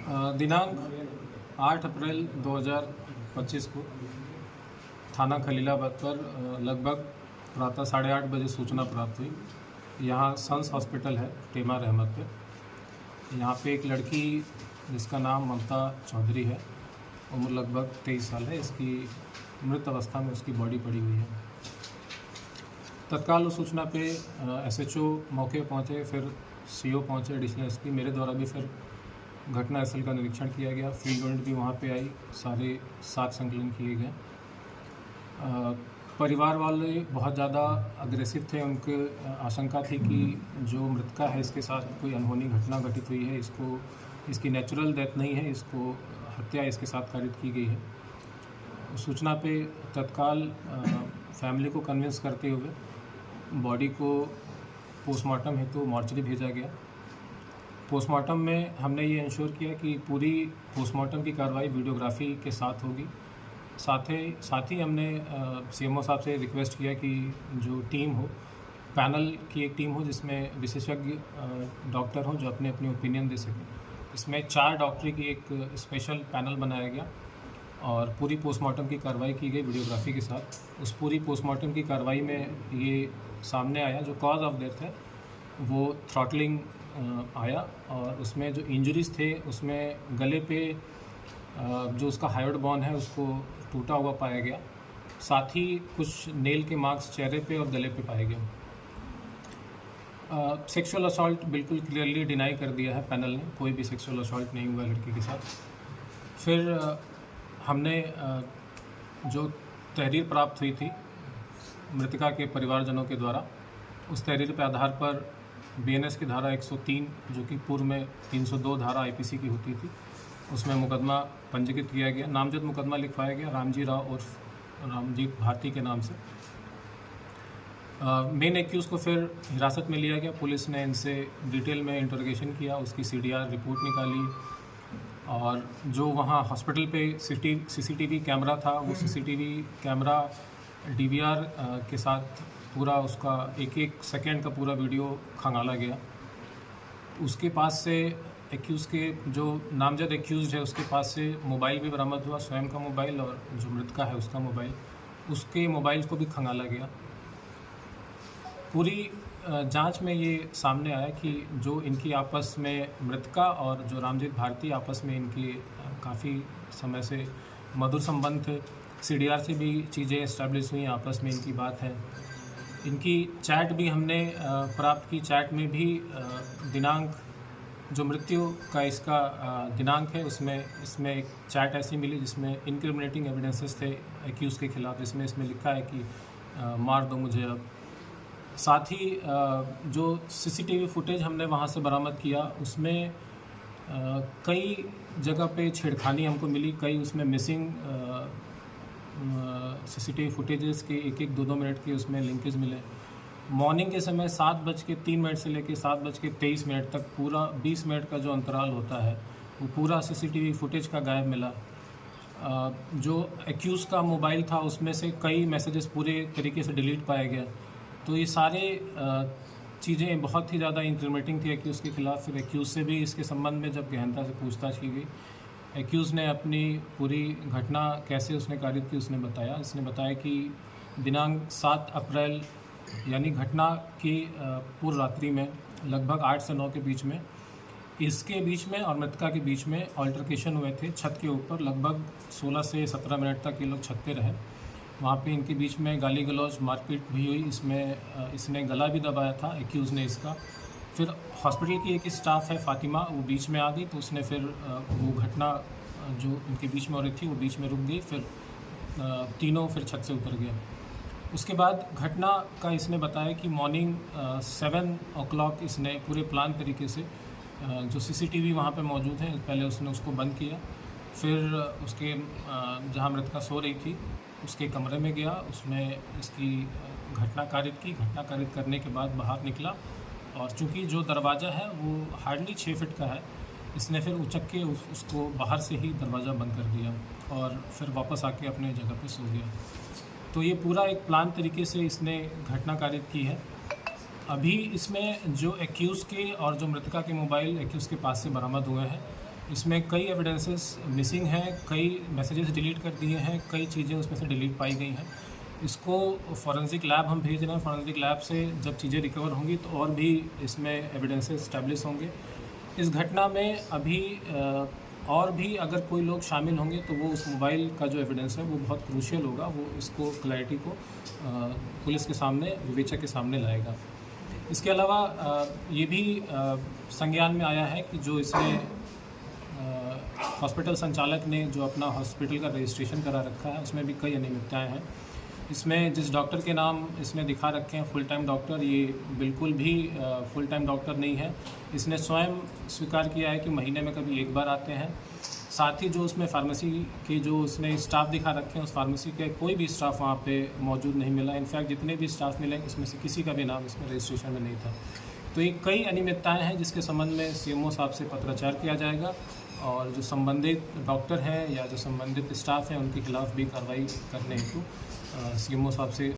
दिनांक 8 अप्रैल 2025 को थाना खलीलाबाद पर लगभग प्रातः 8:30 बजे सूचना प्राप्त हुई। यहाँ सन्स हॉस्पिटल है टेमा रहमत पे। यहाँ पे एक लड़की जिसका नाम ममता चौधरी है, उम्र लगभग 23 साल है। इसकी मृत अवस्था में उसकी बॉडी पड़ी हुई है। तत्काल उस सूचना पे एसएचओ मौके पहुँचे, फिर सीओ पहुँचे, एडिशनल एसपी, मेरे द्वारा भी फिर घटना स्थल का निरीक्षण किया गया। फील्ड यूनिट भी वहाँ पे आई, सारे साथ संकलन किए गए। परिवार वाले बहुत ज़्यादा अग्रेसिव थे। उनके आशंका थी कि जो मृतका है इसके साथ कोई अनहोनी घटना घटित हुई है, इसकी नेचुरल डेथ नहीं है, इसको हत्या इसके साथ कारित की गई है। सूचना पे तत्काल फैमिली को कन्विंस करते हुए बॉडी को पोस्टमार्टम हेतु मॉर्चरी भेजा गया। पोस्टमार्टम में हमने ये इंश्योर किया कि पूरी पोस्टमार्टम की कार्रवाई वीडियोग्राफी के साथ होगी। साथ ही हमने सीएमओ साहब से रिक्वेस्ट किया कि जो टीम हो, पैनल की एक टीम हो जिसमें विशेषज्ञ डॉक्टर हों जो अपने अपनी ओपिनियन दे सकें। इसमें 4 डॉक्टरी की एक स्पेशल पैनल बनाया गया और पूरी पोस्टमार्टम की कार्रवाई की गई वीडियोग्राफी के साथ। उस पूरी पोस्टमार्टम की कार्रवाई में ये सामने आया, जो कॉज ऑफ डेथ है वो थ्रॉटलिंग आया, और उसमें जो इंजरीज़ थे उसमें गले पे जो उसका हायोड बोन है उसको टूटा हुआ पाया गया। साथ ही कुछ नेल के मार्क्स चेहरे पे और गले पे पाए गए। सेक्सुअल असॉल्ट बिल्कुल क्लियरली डिनाई कर दिया है पैनल ने, कोई भी सेक्सुअल असॉल्ट नहीं हुआ लड़की के साथ। फिर हमने जो तहरीर प्राप्त हुई थी मृतका के परिवारजनों के द्वारा, उस तहरीर के आधार पर बीएनएस की धारा 103, जो कि पूर्व में 302 धारा आईपीसी की होती थी, उसमें मुकदमा पंजीकृत किया गया। नामजद मुकदमा लिखवाया गया रामजी राव उर्फ रामजीत भारती के नाम से। मेन एक्यूज़ को फिर हिरासत में लिया गया। पुलिस ने इनसे डिटेल में इंटरोगेशन किया, उसकी सीडीआर रिपोर्ट निकाली, और जो वहाँ हॉस्पिटल पे सीसीटीवी कैमरा था, वो सीसीटीवी कैमरा डीवीआर के साथ पूरा उसका एक सेकंड का पूरा वीडियो खंगाला गया। उसके पास से एक्यूज़ के जो नामजद एक्यूज़ है उसके पास से मोबाइल भी बरामद हुआ, स्वयं का मोबाइल और जो मृतका है उसका मोबाइल, उसके मोबाइल को भी खंगाला गया। पूरी जांच में ये सामने आया कि जो इनकी आपस में मृतका और जो रामजीत भारती आपस में इनके काफ़ी समय से मधुर संबंध थे। सीडीआर से भी चीज़ें इस्टेब्लिश हुई, आपस में इनकी बात है। इनकी चैट भी हमने प्राप्त की। चैट में भी दिनांक जो मृत्यु का इसका दिनांक है इसमें एक चैट ऐसी मिली जिसमें इनक्रिमिनेटिंग एविडेंसेस थे एक्यूज़ के खिलाफ। इसमें लिखा है कि मार दो मुझे अब। साथ ही जो सीसीटीवी फुटेज हमने वहाँ से बरामद किया उसमें कई जगह पे छेड़खानी हमको मिली। कई उसमें मिसिंग सीसीटीवी फुटेजेस के 1-1, 2-2 मिनट के उसमें लिंकेज मिले। मॉर्निंग के समय 7:03 से लेकर 7:23 तक पूरा 20 मिनट का जो अंतराल होता है वो पूरा सीसीटीवी फुटेज का गायब मिला। जो एक्यूज़ का मोबाइल था उसमें से कई मैसेजेस पूरे तरीके से डिलीट पाए गए। तो ये सारे चीज़ें बहुत ही ज़्यादा इंक्रिमिनेटिंग थी एक्यूज़ के खिलाफ। फिर एक्यूज़ से भी इसके संबंध में जब गहनता से पूछताछ की गई, एक्यूज़ ने अपनी पूरी घटना कैसे उसने कारित की उसने बताया कि दिनांक 7 अप्रैल यानी घटना की पूर्व रात्रि में लगभग 8 से 9 के बीच में इसके बीच में और मृतका के बीच में अल्टरकेशन हुए थे छत के ऊपर। लगभग 16 से 17 मिनट तक ये लोग छत पे रहे। वहाँ पे इनके बीच में गाली गलौज मारपीट भी हुई। इसने गला भी दबाया था एक्यूज़ ने इसका। फिर हॉस्पिटल की एक स्टाफ है फातिमा, वो बीच में आ गई, तो उसने फिर वो घटना जो इनके बीच में हो रही थी वो बीच में रुक गई। फिर तीनों फिर छत से उतर गए। उसके बाद घटना का इसने बताया कि मॉर्निंग 7 o'clock इसने पूरे प्लान तरीके से जो सीसीटीवी वहाँ पे मौजूद है पहले उसने उसको बंद किया। फिर उसके जहाँ मृतका सो रही थी उसके कमरे में गया, उसमें इसकी घटना कारित करने के बाद बाहर निकला, और चूँकि जो दरवाज़ा है वो हार्डली 6 फीट का है, इसने फिर उचक के उसको बाहर से ही दरवाज़ा बंद कर दिया और फिर वापस आके अपने जगह पे सो गया। तो ये पूरा एक प्लान तरीके से इसने घटना कारित की है। अभी इसमें जो एक्यूज़ के और जो मृतका के मोबाइल एक्यूज़ के पास से बरामद हुए हैं, इसमें कई एविडेंसेस मिसिंग हैं, कई मैसेजेस डिलीट कर दिए हैं, कई चीज़ें उसमें से डिलीट पाई गई हैं। इसको फॉरेंसिक लैब हम भेज रहे हैं। फॉरेंसिक लैब से जब चीज़ें रिकवर होंगी तो और भी इसमें एविडेंसेस एस्टैब्लिश होंगे। इस घटना में अभी और भी अगर कोई लोग शामिल होंगे तो वो उस मोबाइल का जो एविडेंस है वो बहुत क्रूशियल होगा। वो इसको क्लैरिटी को पुलिस के सामने, विवेचक के सामने लाएगा। इसके अलावा ये भी संज्ञान में आया है कि जो इसमें हॉस्पिटल संचालक ने जो अपना हॉस्पिटल का रजिस्ट्रेशन करा रखा है उसमें भी कई अनियमितताएँ हैं। इसमें जिस डॉक्टर के नाम इसमें दिखा रखे हैं फुल टाइम डॉक्टर, ये बिल्कुल भी फुल टाइम डॉक्टर नहीं है। इसने स्वयं स्वीकार किया है कि महीने में कभी एक बार आते हैं। साथ ही जो उसमें फार्मेसी के जो उसने स्टाफ दिखा रखे हैं, उस फार्मेसी के कोई भी स्टाफ वहाँ पे मौजूद नहीं मिला। इनफैक्ट जितने भी स्टाफ मिले उसमें से किसी का भी नाम इसमें रजिस्ट्रेशन में नहीं था। तो ये कई अनियमितताएँ हैं जिसके संबंध में सीएमओ साहब से पत्राचार किया जाएगा और जो संबंधित डॉक्टर हैं या जो संबंधित स्टाफ हैं उनके खिलाफ भी कार्रवाई करने हेतु सीएमओ साहब से